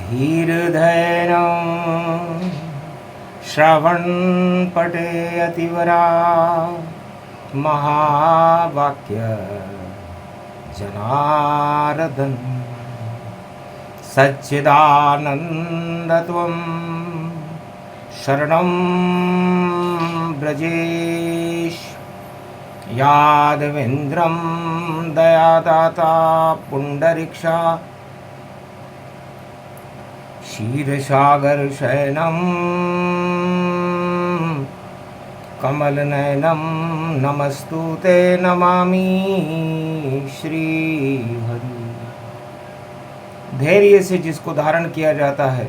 धीर्धैर्यं श्रवणपटे अतिवरा महावाक्य जनार्दन सच्चिदानन्दत्वं शरणं ब्रजेश यादवेन्द्रं दयादाता पुण्डरीक्षा क्षीरसागरशयनं कमलनयनं नमस्तुते नमामि श्रीहरि। धैर्य से जिसको धारण किया जाता है,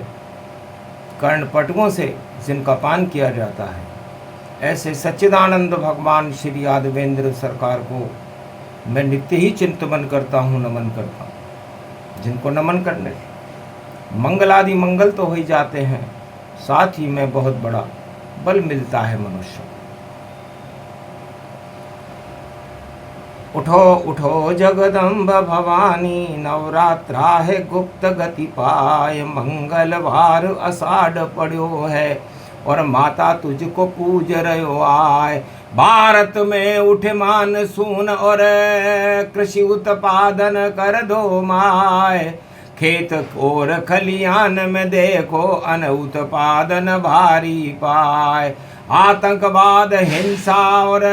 कर्णपटुओं से जिनका पान किया जाता है, ऐसे सच्चिदानंद भगवान श्री यादवेंद्र सरकार को मैं नित्य ही चिंतन करता हूँ, नमन करता हूँ। जिनको नमन करने से मंगलादि मंगल तो हो ही जाते हैं, साथ ही में बहुत बड़ा बल मिलता है मनुष्य। उठो उठो जगदम्ब भवानी, नवरात्रा है गुप्त गति पाए। मंगलवार आषाढ़ पड़ो है और माता तुझको पूज रहो आए। भारत में उठे मानसून और कृषि उत्पादन कर दो माए। खेत और खलियान में देखो अन उत्पादन भारी पाए। आतंकवाद हिंसा और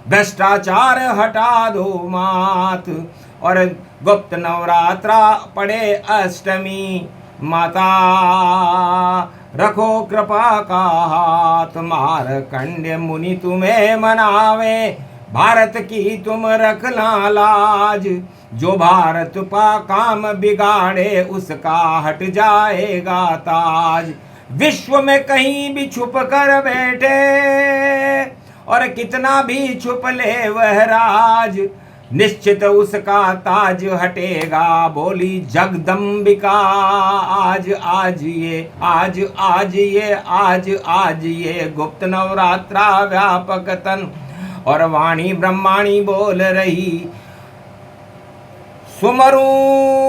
भ्रष्टाचार हटा दो मात। और गुप्त नवरात्रा पड़े अष्टमी, माता रखो कृपा का हाथ। मारकंड्य मुनि तुम्हें मनावे, भारत की तुम रखना लाज। जो भारत का काम बिगाड़े उसका हट जाएगा ताज। विश्व में कहीं भी छुप कर बैठे और कितना भी छुप ले वह राज, निश्चित उसका ताज हटेगा। बोली जगदम्बिका आज आज ये, आज आज ये, आज आज ये। गुप्त नवरात्रा व्यापक तन और वाणी ब्रह्माणी बोल रही। सुमरु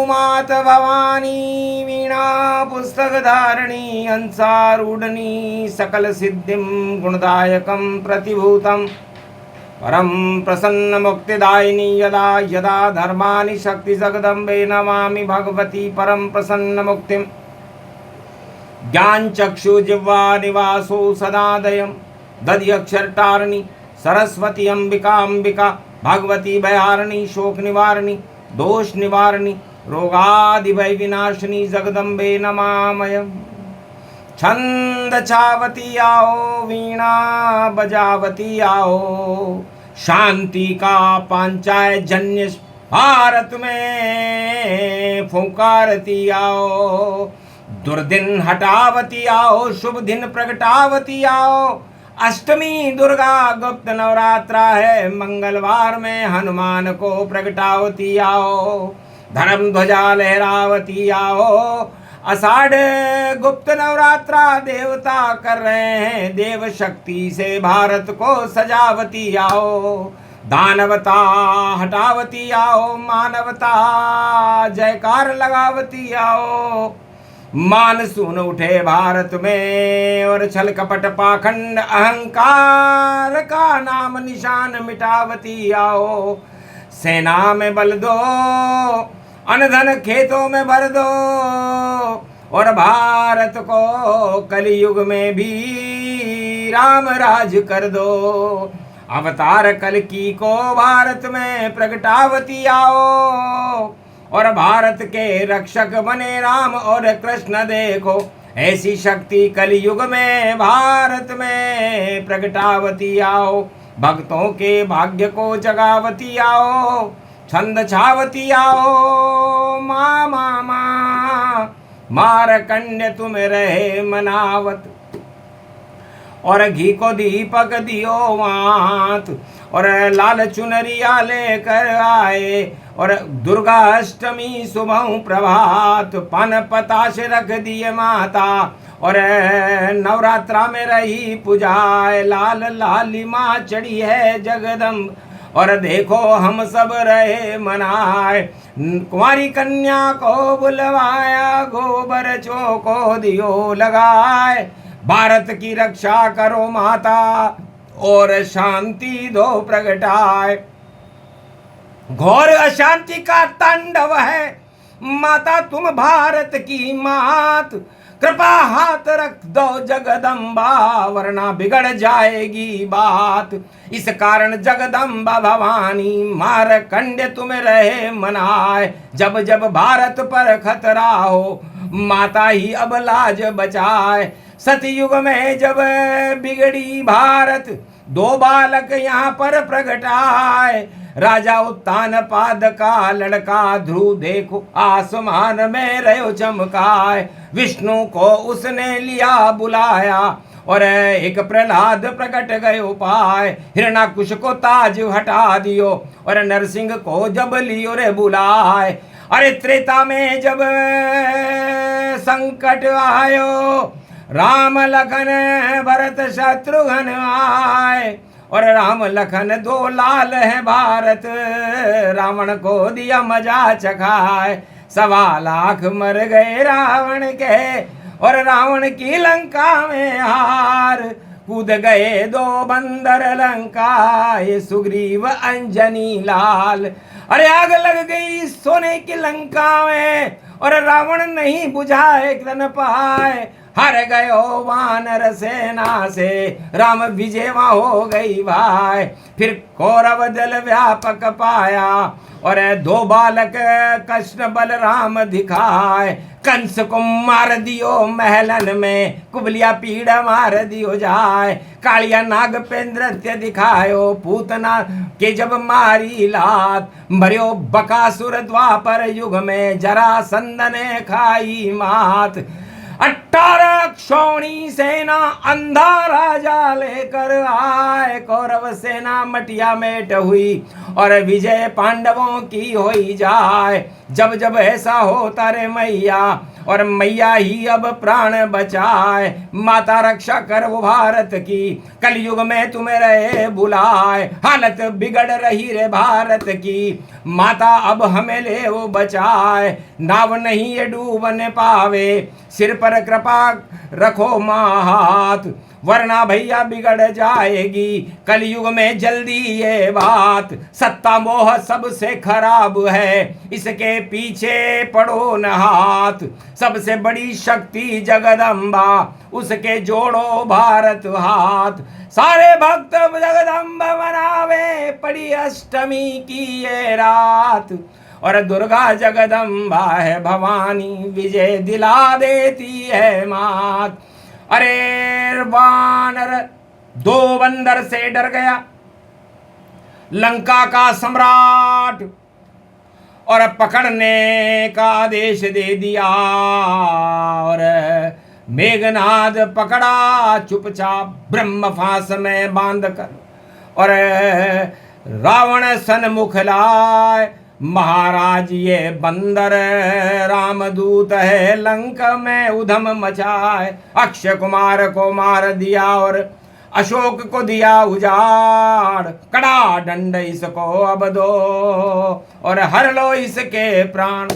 मात भवानी, वीणा पुस्तक धारणी, हंसारूढ़नी, सकल सिद्धिं गुणदायकं प्रतिभूतं। परम प्रसन्न मुक्तिदायिनी, यदा यदा धर्मानि शक्ति जगदम्बे नमामि भगवती परम प्रसन्न मुक्तिं। ज्ञान चक्षु जिह्वा निवासो सदादयं दधि अक्षरटारिणी, सरस्वती अंबिका अंबिका। भगवती भयारिणी, शोक निवारिणी, दोष निवारणी, रोगादि भय विनाशिनी, जगदम्बे नमामयम्। छंद छावती आओ, वीणा बजावती आओ। शांति का पांचाय जन्य भारत में फुंकारती आओ। दुर्दिन हटावती आओ, शुभ दिन प्रगटावती आओ। अष्टमी दुर्गा गुप्त नवरात्रा है, मंगलवार में हनुमान को प्रगटावती आओ। धर्म ध्वजा लहरावती आओ। आषाढ़ गुप्त नवरात्रा देवता कर रहे हैं, देव शक्ति से भारत को सजावती आओ। दानवता हटावती आओ, मानवता जयकार लगावती आओ। मानसून उठे भारत में और छल कपट पाखंड अहंकार का नाम निशान मिटावती आओ। सेना में बल दो, अनधन खेतों में भर दो और भारत को कलयुग में भी राम राज कर दो। अवतार कल्कि को भारत में प्रगटावती आओ और भारत के रक्षक बने राम और कृष्ण देखो। ऐसी शक्ति कलयुग में भारत में प्रगटावती आओ। भक्तों के भाग्य को जगावती आओ। छंद छावती आओ, माँ माँ माँ मारकंड्य तुम रहे मनावत। और घी को दीपक दियो मात और लाल चुनरिया लेकर आए। और दुर्गा अष्टमी सुबह प्रभात, पान पताश रख दिए माता। और नवरात्रा में रही पूजाए, लाल लाली माँ चढ़ी है जगदम्ब। और देखो हम सब रहे मनाए। कुंवारी कन्या को बुलवाया, गोबर चौको दियो लगाए। भारत की रक्षा करो माता, और शांति दो प्रगटाए। घोर अशांति का तांडव है माता तुम भारत की मात। कृपा हाथ रख दो जगदम्बा, वरना बिगड़ जाएगी बात। इस कारण जगदम्बा भवानी मारकंडे तुम रहे मनाए। जब जब भारत पर खतरा हो, माता ही अब लाज बचाए। सतयुग में जब बिगड़ी भारत, दो बालक यहाँ पर प्रगटाए। राजा उत्तान पाद का लड़का ध्रुव देखो आसमान में रहो चमकाए। विष्णु को उसने लिया बुलाया, और एक प्रहलाद प्रकट गयो पाए। हिरणाकुश को ताज हटा दियो, और नरसिंह को जब लियो रे बुलाए। अरे त्रेता में जब संकट आयो, राम लखन भरत शत्रुघ्न आए। और राम लखन दो लाल है भारत, रावण को दिया मजा चखाए। 1.25 लाख मर गए रावण के, और रावण की लंका में हार। कूद गए 2 बंदर लंका, ये सुग्रीव अंजनी लाल। अरे आग लग गई सोने की लंका में, और रावण नहीं बुझाए तन पाए। हार गयो वानर सेना से, राम विजयवा हो गई भाई। फिर कौरव दल व्यापक पाया, और 2 बालक कृष्ण बलराम दिखाए। कंस को मार दियो महलन में, कुबलिया पीड़ा मार दियो जाए। कालिया नाग पे नृत्य दिखायो, पूतना के जब मारी लात। मरियो बकासुर द्वापर युग में, जरासंध ने खाई मात। 18 क्षौणी सेना अंधा राजा लेकर आए। कौरव सेना मटिया मेट हुई, और विजय पांडवों की होई जाए। जब जब ऐसा होता रे मैया, और मैया ही अब प्राण बचाए। माता रक्षा कर वो भारत की, कलयुग में तुम्हें रहे बुलाए। हालत बिगड़ रही रे भारत की, माता अब हमें ले वो बचाए। नाव नहीं ये डूबने पावे, सिर पर कृपा रखो माँ हाथ। वरना भैया बिगड़ जाएगी कलयुग में जल्दी ये बात। सत्ता मोह सबसे खराब है, इसके पीछे पड़ो न हाथ। सबसे बड़ी शक्ति जगदम्बा, उसके जोड़ो भारत हाथ। सारे भक्त जगदम्बा मनावे, पड़ी अष्टमी की ये रात। और दुर्गा जगदम्बा है भवानी, विजय दिला देती है मात। अरे वानर 2 बंदर से डर गया लंका का सम्राट, और पकड़ने का आदेश दे दिया। और मेघनाद पकड़ा चुपचाप ब्रह्म फांस में बांध कर, और रावण सन्मुख लाए। महाराज ये बंदर रामदूत है, लंका में उधम मचाए। अक्षय कुमार को मार दिया, और अशोक को दिया उजाड़। कड़ा दंड इसको अब दो, और हर लो इसके प्राण।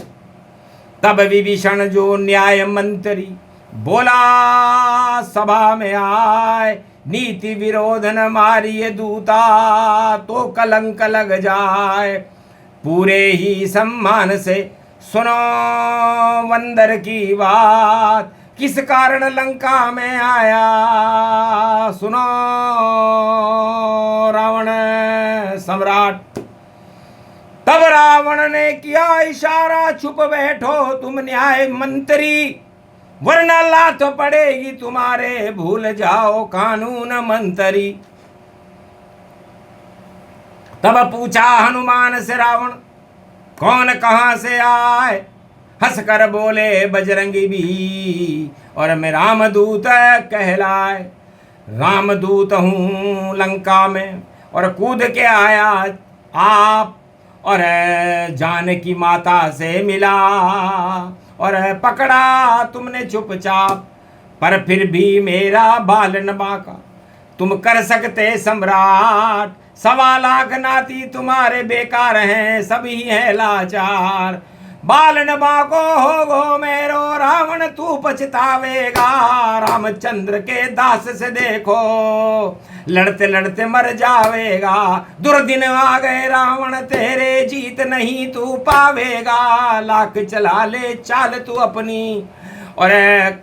तब विभीषण जो न्याय मंत्री बोला सभा में आए, नीति विरोध न मारिए दूता, तो कलंक लग जाए। पूरे ही सम्मान से सुनो बंदर की बात, किस कारण लंका में आया सुनो रावण सम्राट। तब रावण ने किया इशारा, चुप बैठो तुम न्याय मंत्री, वरना लात पड़ेगी तुम्हारे, भूल जाओ कानून मंत्री। तब पूछा हनुमान से रावण, कौन कहां से आए? हंसकर बोले बजरंगी भी, और मैं रामदूत कहलाए। रामदूत हूँ लंका में, और कूद के आया आप, और जानकी माता से मिला, और पकड़ा तुमने चुपचाप। पर फिर भी मेरा बाल न बाका, तुम कर सकते सम्राट। सवा लाख नाती तुम्हारे बेकार हैं, सभी हैं लाचार। बालन बाको हो गो मेरो रावण तू पछतावेगा, रामचंद्र के दास से देखो लड़ते लड़ते मर जावेगा। दुर्दिन आ गए रावण तेरे, जीत नहीं तू पावेगा। लाख चला ले चाल तू अपनी, और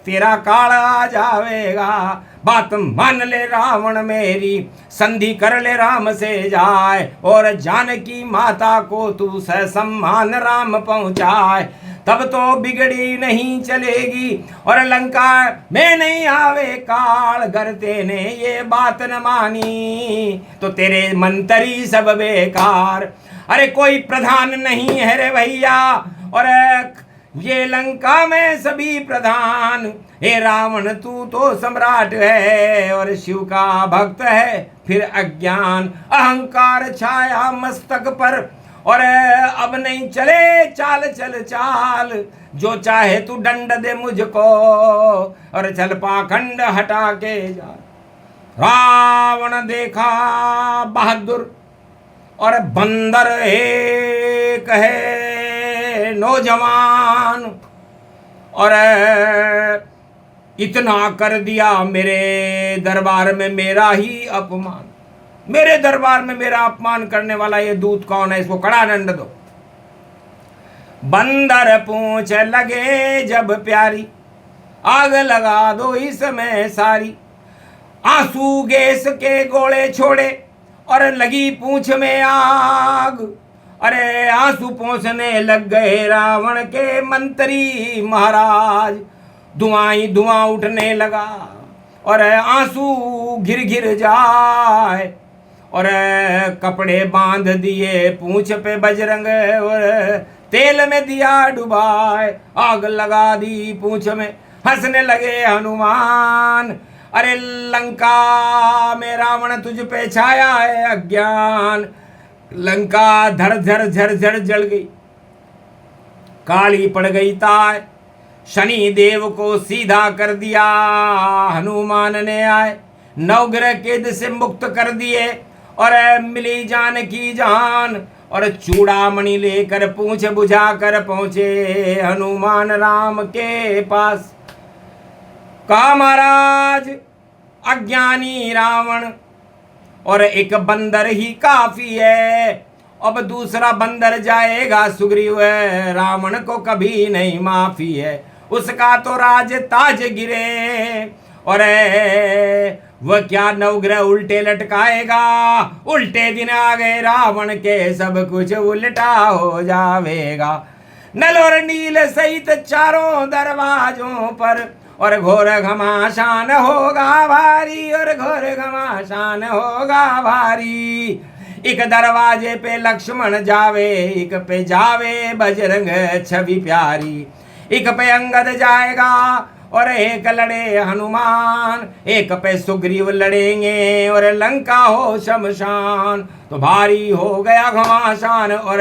तेरा काल आ जावेगा। बात मान ले रावण मेरी, संधि कर ले राम से जाए, और जानकी माता को तू सम्मान राम पहुँचाए। तब तो बिगड़ी नहीं चलेगी, और लंका में नहीं आवे काल। घर तेने ये बात न मानी, तो तेरे मंत्री सब बेकार। अरे कोई प्रधान नहीं है रे भैया, और ये लंका में सभी प्रधान। हे रावण तू तो सम्राट है, और शिव का भक्त है फिर अज्ञान। अहंकार छाया मस्तक पर, और अब नहीं चले चाल चल चाल। जो चाहे तू दंड दे मुझको, और चल पाखंड हटा के जा। रावण देखा बहादुर, और बंदर एक है नौजवान, और इतना कर दिया मेरे दरबार में मेरा ही अपमान। मेरे दरबार में मेरा अपमान करने वाला ये दूत कौन है, इसको कड़ा दंड दो। बंदर पूछ लगे जब प्यारी, आग लगा दो इसमें सारी। आंसू गैस के गोले छोड़े, और लगी पूंछ में आग। अरे आंसू पोंछने लग गए रावण के मंत्री महाराज। धुआं ही धुआं उठने लगा, और आंसू घिर घिर जाए। और कपड़े बांध दिए पूंछ पे बजरंग, और तेल में दिया डुबाए। आग लगा दी पूंछ में, हंसने लगे हनुमान। अरे लंका में रावण तुझ पे छाया है अज्ञान। लंका धर धर झर झर जल गई, काली पड़ गई ताय। शनि देव को सीधा कर दिया हनुमान ने आए। नवग्रह कैद से मुक्त कर दिए, और मिली जान की जान। और चूड़ामणि लेकर पूंछ बुझा कर पहुंचे हनुमान राम के पास। कहा महाराज अज्ञानी रावण, और एक बंदर ही काफी है। अब दूसरा बंदर जाएगा सुग्रीव, रावण को कभी नहीं माफी है। उसका तो राज ताज गिरे, और वह क्या नवग्रह उल्टे लटकाएगा। उल्टे दिन आ गए रावण के, सब कुछ उल्टा हो जावेगा। नल और नील सहित चारों दरवाजों पर, और घोर घमासान होगा भारी, और घोर घमासान होगा भारी। एक दरवाजे पे लक्ष्मण जावे, एक पे जावे बजरंग छवि प्यारी। एक पे अंगद जाएगा, और एक लड़े हनुमान। एक पे सुग्रीव लड़ेंगे, और लंका हो शमशान। तो भारी हो गया घमासान, और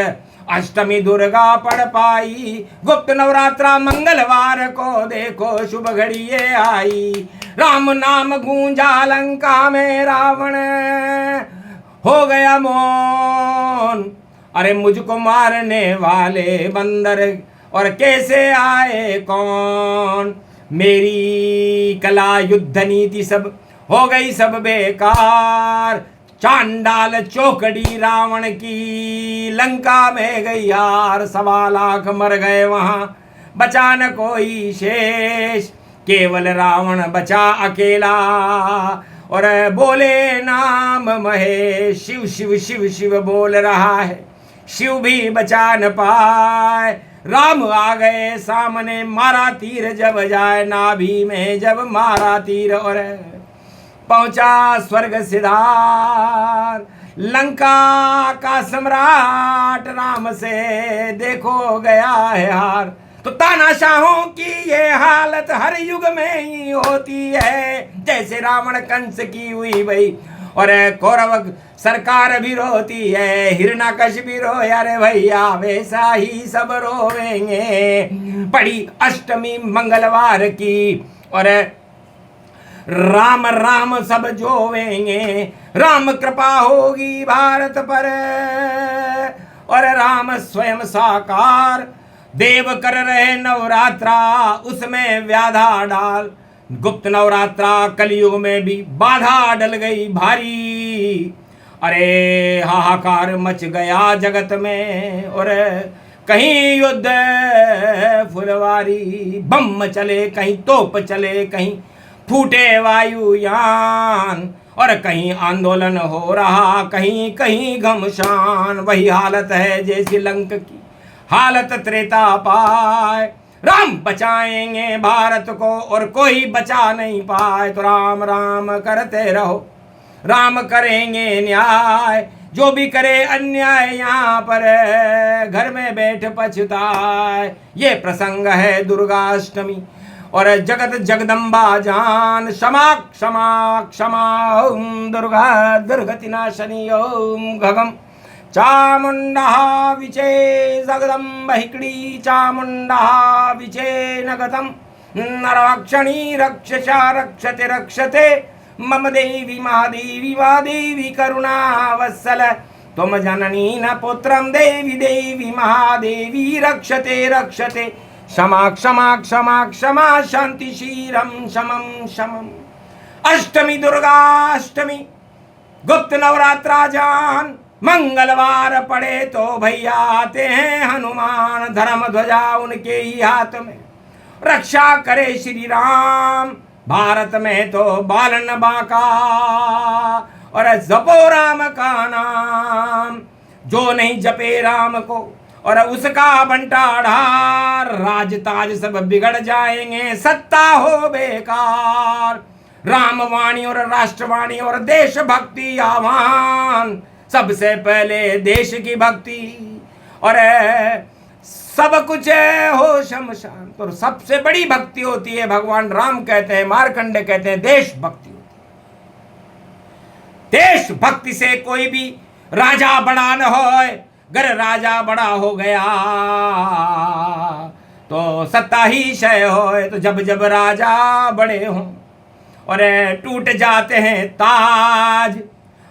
अष्टमी दुर्गा पड़ पाई। गुप्त नवरात्रा मंगलवार को देखो शुभ घड़ी ये आई। राम नाम गूंजा लंका में, रावण हो गया मौन। अरे मुझको मारने वाले बंदर, और कैसे आए कौन। मेरी कला युद्ध नीति सब हो गई सब बेकार। चांडाल चौकड़ी रावण की लंका में गई यार। 1.25 लाख मर गए वहां, बचा न कोई शेष। केवल रावण बचा अकेला, और बोले नाम महेश। शिव शिव शिव शिव बोल रहा है, शिव भी बचा न पाए। राम आ गए सामने, मारा तीर जब जाए नाभि में, जब मारा तीर और पहुंचा स्वर्ग सिधार। लंका का सम्राट राम से देखो गया है हार। तो तानाशाहों की ये हालत हर युग में ही होती है, जैसे रावण कंस की हुई भाई। और कौरव सरकार भी रोती है, हिरणाकश भी रोए, अरे भैया वैसा ही सब रोवेंगे। पड़ी अष्टमी मंगलवार की, और राम राम सब जोवेंगे, राम कृपा होगी भारत पर। और राम स्वयं साकार देव कर रहे नवरात्रा, उसमें व्याधा डाल। गुप्त नवरात्रा कलयुग में भी बाधा डल गई भारी। अरे हाहाकार मच गया जगत में, और कहीं युद्ध फुलवारी, बम चले कहीं तोप चले, कहीं फूटे वायुयान, और कहीं आंदोलन हो रहा, कहीं कहीं घमशान। वही हालत है जैसी लंक की हालत त्रेता पाए। राम बचाएंगे भारत को और कोई बचा नहीं पाए। तो राम राम करते रहो, राम करेंगे न्याय। जो भी करे अन्याय यहाँ पर घर में बैठ पछताए। ये प्रसंग है दुर्गाष्टमी और जगत जगदम्बा जान। क्षमा क्षमा क्षमा ओम दुर्गा दुर्गति नाशनी ओम गगम चामुंडा विचे जगदम्ब हिकड़ी चामुंडा विचे नगतम नरक्षणी रक्षसा रक्षते रक्षते मम देवी महादेवी महादेवी करुणा वत्सल तुम जननी न पुत्रम देवी देवी महादेवी रक्षते रक्षते क्षमा क्षमा क्षमा क्षमा शांति शीरम शमम शमम। अष्टमी दुर्गाष्टमी गुप्त नवरात्रा जान। मंगलवार पड़े तो भैया आते हैं हनुमान, धर्म ध्वजा उनके ही हाथ में, रक्षा करे श्री राम। भारत में तो बालन बांका और जपो राम का नाम। जो नहीं जपे राम को और उसका बंटाढ़ा, राज ताज सब बिगड़ जाएंगे, सत्ता हो बेकार। रामवाणी और राष्ट्रवाणी और देशभक्ति आह्वान। सबसे पहले देश की भक्ति और सब कुछ हो शमशान। तो सबसे बड़ी भक्ति होती है, भगवान राम कहते हैं, मार्कंडे कहते हैं, देशभक्ति होती है। देशभक्ति से कोई भी राजा बड़ा न हो। अगर राजा बड़ा हो गया तो सत्ता ही क्षय हो। तो जब जब राजा बड़े हों और टूट जाते हैं ताज,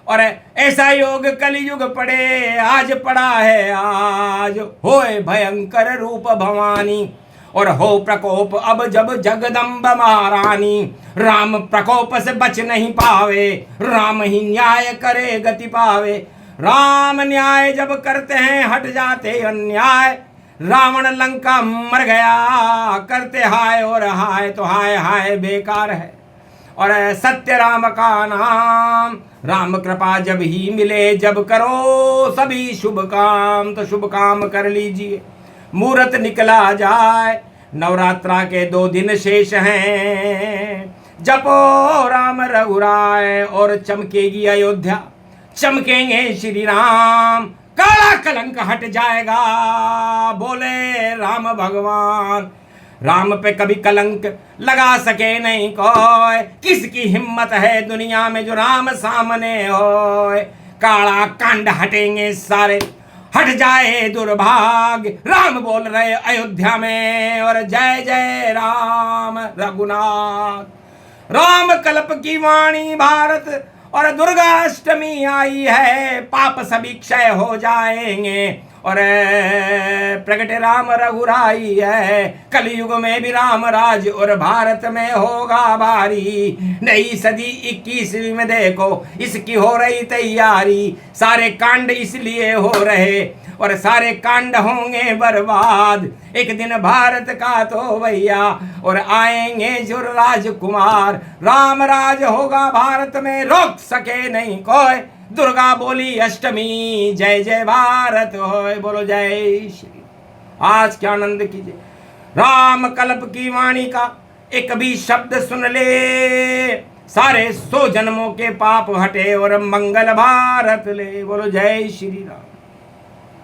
और ऐसा योग कलयुग पड़े आज पड़ा है आज। होए भयंकर रूप भवानी और हो प्रकोप अब जब जगदम्ब महारानी। राम प्रकोप से बच नहीं पावे, राम ही न्याय करे गति पावे। राम न्याय जब करते हैं हट जाते अन्याय। रावण लंका मर गया करते हाय और हाय, तो हाय हाय बेकार है। और सत्य राम का नाम, राम कृपा जब ही मिले, जब करो सभी शुभ काम। तो शुभ काम कर लीजिए, मुहूर्त निकला जाए। नवरात्रा के 2 दिन शेष हैं। जपो राम रघुराय और चमकेगी अयोध्या, चमकेंगे श्री राम। काला कलंक हट जाएगा, बोले राम भगवान। राम पे कभी कलंक लगा सके नहीं कोई। किसकी हिम्मत है दुनिया में जो राम सामने होए। काला कांड हटेंगे सारे, हट जाए दुर्भाग्य। राम बोल रहे अयोध्या में और जय जय राम रघुनाथ। राम कल्प की वाणी भारत और दुर्गाष्टमी आई है। पाप सभी क्षय हो जाएंगे और प्रगट राम रघुराई है। कलयुग में भी राम राज और भारत में होगा भारी। नई सदी 21वीं में देखो इसकी हो रही तैयारी। सारे कांड इसलिए हो रहे और सारे कांड होंगे बर्बाद। एक दिन भारत का तो भैया और आएंगे जो राजकुमार। राम राज होगा भारत में, रोक सके नहीं कोई। दुर्गा बोली अष्टमी जय जय भारत होय। बोलो जय श्री। आज के आनंद कीजिए, राम कल्प की वाणी का एक भी शब्द सुन ले, सारे 100 जन्मों के पाप हटे और मंगल भारत ले। बोलो जय श्री राम।